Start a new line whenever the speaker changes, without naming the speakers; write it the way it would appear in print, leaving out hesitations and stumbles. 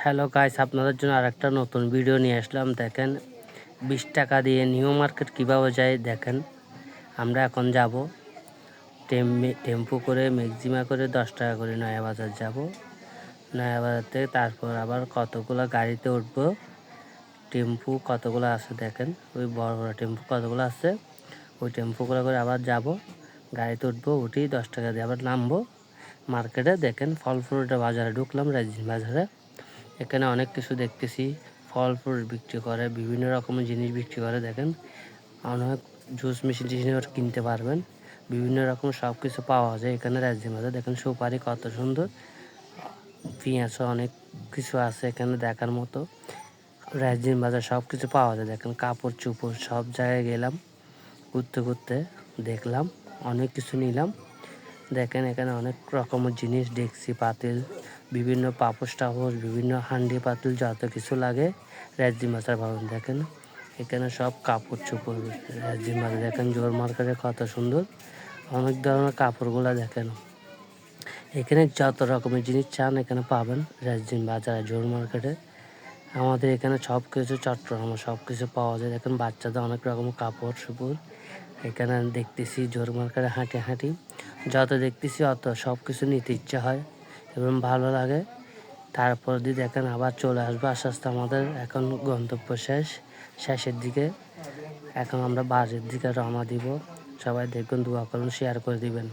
Hello guys, আপনাদের জন্য আরেকটা নতুন ভিডিও নিয়ে আসলাম। দেখেন 20 টাকা দিয়ে নিউ মার্কেট কীভাবে যায় দেখেন। আমরা এখন যাব টেম্পো করে, ম্যাক্সিমা করে 10 টাকা করে নয়াবাজার যাব। নয়াবাজার থেকে তারপর আবার কতগুলো গাড়িতে উঠবো। টেম্পো কতগুলো আছে দেখেন, ওই বড় বড় টেম্পো কতগুলো আছে, ওই টেম্পোগুলো করে আবার যাব, গাড়িতে উঠবো, উঠি 10 টাকা দিয়ে আবার নামবো মার্কেটে। দেখেন ফল ফ্রুটের বাজারে ঢুকলাম, রাজধানী বাজারে। এখানে অনেক কিছু দেখতেছি, ফল ফ্রুট বিক্রি করে, বিভিন্ন রকমের জিনিস বিক্রি করে। দেখেন অনেক জুস মেশিন জিনিস কিনতে পারবেন, বিভিন্ন রকম সব কিছু পাওয়া যায় এখানে রাজধানী বাজারে। দেখেন সুপারি কত সুন্দর, পেঁয়াজও অনেক কিছু আছে এখানে দেখার মতো। রাজধানী বাজার সব কিছু পাওয়া যায়। দেখেন কাপড় চোপড় সব জায়গায় গেলাম, ঘুরতে ঘুরতে দেখলাম, অনেক কিছু নিলাম। দেখেন এখানে অনেক রকমের জিনিস দেখছি, পাতিল, বিভিন্ন পাপোশ টাপোশ, বিভিন্ন হান্ডি পাতিল, যত কিছু লাগে রাজধানী বাজার পাবেন। দেখেন এখানে সব কাপড় চোপড় রাজধানী বাজার। দেখেন জোর মার্কেটে কত সুন্দর অনেক ধরনের কাপড়গুলো। দেখেন এখানে যত রকমের জিনিস চান এখানে পাবেন রাজধানী বাজার জোর মার্কেটে। আমাদের এখানে সব কিছু চট্টগ্রামে সব কিছু পাওয়া যায়। দেখেন বাচ্চাদের অনেক রকমের কাপড় চোপড় এখানে দেখতেছি। জোর মার্কেটে হাঁটি হাঁটি যত দেখতেছি অত সব কিছু নিতে ইচ্ছা হয় এবং ভালো লাগে। তারপর দিয়ে দেখেন আবার চলে আসবো আস্তে আস্তে। আমাদের এখন গন্তব্য শেষের দিকে। এখন আমরা বাড়ির দিকে রওনা দিব। সবাই দেখবেন, দোয়া করুন, শেয়ার করে দিবেন।